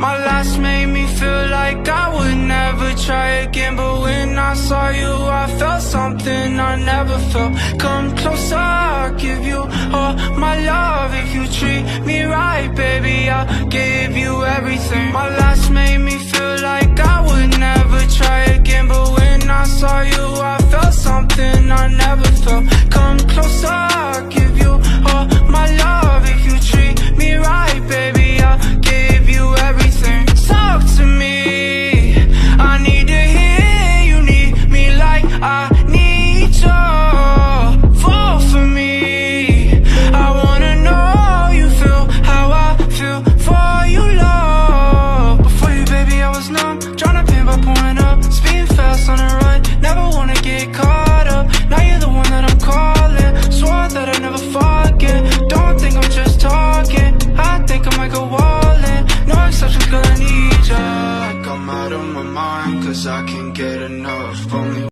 My last made me feel like I would never try again, but when I saw you I felt something I never felt. Come closer, I'll give you all my love. If you treat me right, baby, I'll give you everything. My last made me feel like I would never try again, but when I saw you I felt something I never felt. Come closer, I'll give you all my love. If you treat me right, baby, I'll give you everything. Talk to me, I need to hear you need me like I need you. Fall for me, I wanna know you feel how I feel for you, love. Before you, baby, I was numb, tryna pain by pouring up, speeding fast on the run, never wanna get caught up. Now you're the one that I'm calling, swore that I'd never forget. Don't think I'm just talking, I think I might go all in. No exceptions, girl, I need ya. Like I'm out of my mind, cause I can't get enough. Only